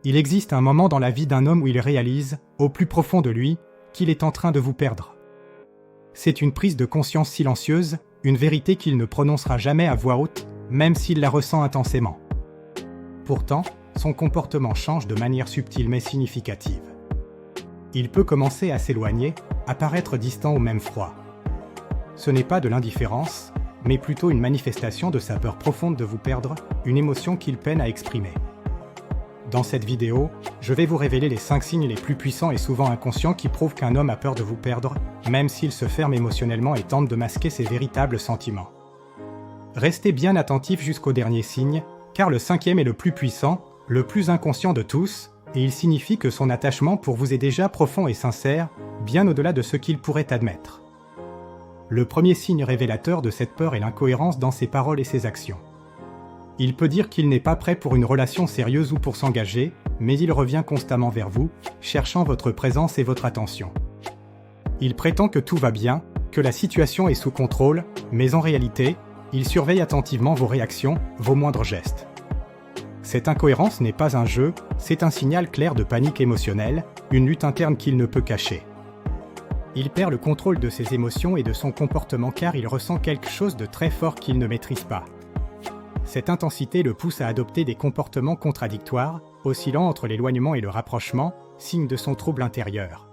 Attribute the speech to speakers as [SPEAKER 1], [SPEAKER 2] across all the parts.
[SPEAKER 1] Il existe un moment dans la vie d'un homme où il réalise, au plus profond de lui, qu'il est en train de vous perdre. C'est une prise de conscience silencieuse, une vérité qu'il ne prononcera jamais à voix haute, même s'il la ressent intensément. Pourtant, son comportement change de manière subtile mais significative. Il peut commencer à s'éloigner, à paraître distant ou même froid. Ce n'est pas de l'indifférence, mais plutôt une manifestation de sa peur profonde de vous perdre, une émotion qu'il peine à exprimer. Dans cette vidéo, je vais vous révéler les 5 signes les plus puissants et souvent inconscients qui prouvent qu'un homme a peur de vous perdre, même s'il se ferme émotionnellement et tente de masquer ses véritables sentiments. Restez bien attentifs jusqu'au dernier signe, car le 5e est le plus puissant, le plus inconscient de tous, et il signifie que son attachement pour vous est déjà profond et sincère, bien au-delà de ce qu'il pourrait admettre. Le premier signe révélateur de cette peur est l'incohérence dans ses paroles et ses actions. Il peut dire qu'il n'est pas prêt pour une relation sérieuse ou pour s'engager, mais il revient constamment vers vous, cherchant votre présence et votre attention. Il prétend que tout va bien, que la situation est sous contrôle, mais en réalité, il surveille attentivement vos réactions, vos moindres gestes. Cette incohérence n'est pas un jeu, c'est un signal clair de panique émotionnelle, une lutte interne qu'il ne peut cacher. Il perd le contrôle de ses émotions et de son comportement car il ressent quelque chose de très fort qu'il ne maîtrise pas. Cette intensité le pousse à adopter des comportements contradictoires, oscillant entre l'éloignement et le rapprochement, signe de son trouble intérieur.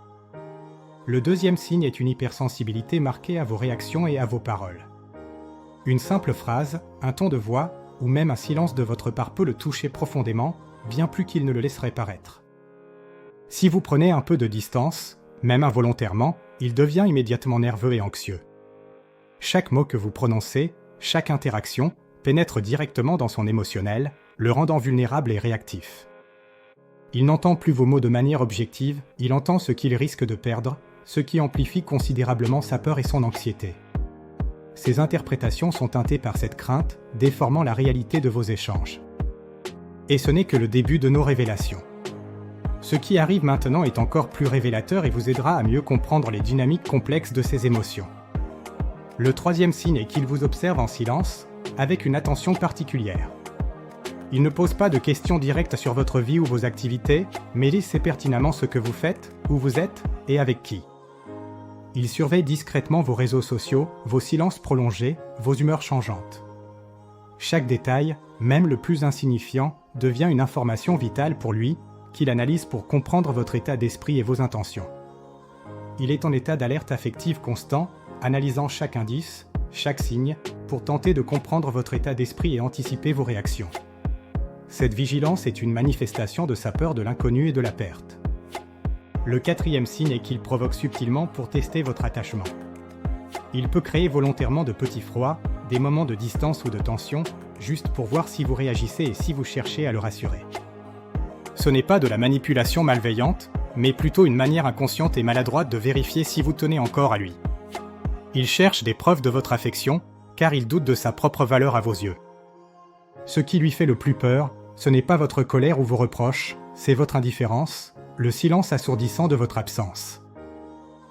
[SPEAKER 1] Le deuxième signe est une hypersensibilité marquée à vos réactions et à vos paroles. Une simple phrase, un ton de voix, ou même un silence de votre part peut le toucher profondément, bien plus qu'il ne le laisserait paraître. Si vous prenez un peu de distance, même involontairement, il devient immédiatement nerveux et anxieux. Chaque mot que vous prononcez, chaque interaction, pénètre directement dans son émotionnel, le rendant vulnérable et réactif. Il n'entend plus vos mots de manière objective, il entend ce qu'il risque de perdre, ce qui amplifie considérablement sa peur et son anxiété. Ces interprétations sont teintées par cette crainte, déformant la réalité de vos échanges. Et ce n'est que le début de nos révélations. Ce qui arrive maintenant est encore plus révélateur et vous aidera à mieux comprendre les dynamiques complexes de ces émotions. Le troisième signe est qu'il vous observe en silence, avec une attention particulière. Il ne pose pas de questions directes sur votre vie ou vos activités, mais il sait pertinemment ce que vous faites, où vous êtes et avec qui. Il surveille discrètement vos réseaux sociaux, vos silences prolongés, vos humeurs changeantes. Chaque détail, même le plus insignifiant, devient une information vitale pour lui, qu'il analyse pour comprendre votre état d'esprit et vos intentions. Il est en état d'alerte affective constant, analysant chaque indice, chaque signe, pour tenter de comprendre votre état d'esprit et anticiper vos réactions. Cette vigilance est une manifestation de sa peur de l'inconnu et de la perte. Le quatrième signe est qu'il provoque subtilement pour tester votre attachement. Il peut créer volontairement de petits froids, des moments de distance ou de tension, juste pour voir si vous réagissez et si vous cherchez à le rassurer. Ce n'est pas de la manipulation malveillante, mais plutôt une manière inconsciente et maladroite de vérifier si vous tenez encore à lui. Il cherche des preuves de votre affection, car il doute de sa propre valeur à vos yeux. Ce qui lui fait le plus peur, ce n'est pas votre colère ou vos reproches, c'est votre indifférence, le silence assourdissant de votre absence.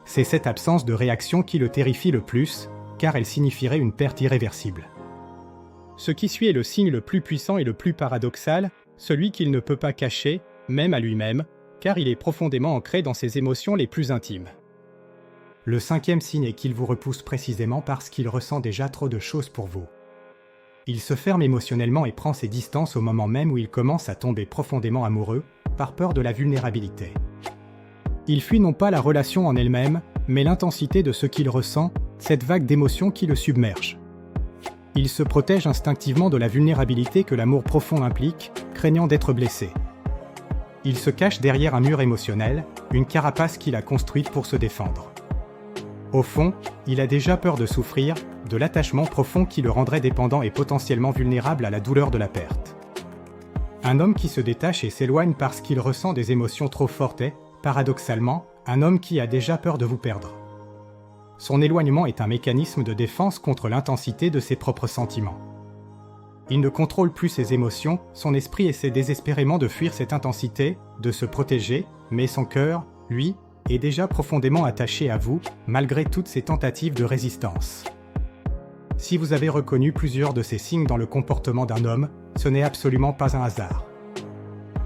[SPEAKER 1] C'est cette absence de réaction qui le terrifie le plus, car elle signifierait une perte irréversible. Ce qui suit est le signe le plus puissant et le plus paradoxal, celui qu'il ne peut pas cacher, même à lui-même, car il est profondément ancré dans ses émotions les plus intimes. Le cinquième signe est qu'il vous repousse précisément parce qu'il ressent déjà trop de choses pour vous. Il se ferme émotionnellement et prend ses distances au moment même où il commence à tomber profondément amoureux, par peur de la vulnérabilité. Il fuit non pas la relation en elle-même, mais l'intensité de ce qu'il ressent, cette vague d'émotions qui le submerge. Il se protège instinctivement de la vulnérabilité que l'amour profond implique, craignant d'être blessé. Il se cache derrière un mur émotionnel, une carapace qu'il a construite pour se défendre. Au fond, il a déjà peur de souffrir, de l'attachement profond qui le rendrait dépendant et potentiellement vulnérable à la douleur de la perte. Un homme qui se détache et s'éloigne parce qu'il ressent des émotions trop fortes est, paradoxalement, un homme qui a déjà peur de vous perdre. Son éloignement est un mécanisme de défense contre l'intensité de ses propres sentiments. Il ne contrôle plus ses émotions, son esprit essaie désespérément de fuir cette intensité, de se protéger, mais son cœur, lui, est déjà profondément attaché à vous, malgré toutes ces tentatives de résistance. Si vous avez reconnu plusieurs de ces signes dans le comportement d'un homme, ce n'est absolument pas un hasard.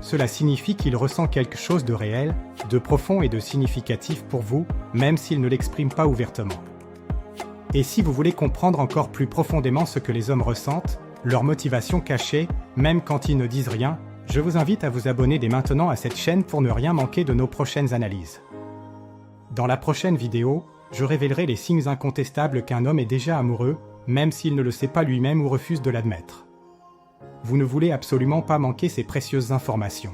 [SPEAKER 1] cela signifie qu'il ressent quelque chose de réel, de profond et de significatif pour vous, même s'il ne l'exprime pas ouvertement. Et si vous voulez comprendre encore plus profondément ce que les hommes ressentent, leur motivation cachée, même quand ils ne disent rien, je vous invite à vous abonner dès maintenant à cette chaîne pour ne rien manquer de nos prochaines analyses. Dans la prochaine vidéo, je révélerai les signes incontestables qu'un homme est déjà amoureux, même s'il ne le sait pas lui-même ou refuse de l'admettre. Vous ne voulez absolument pas manquer ces précieuses informations.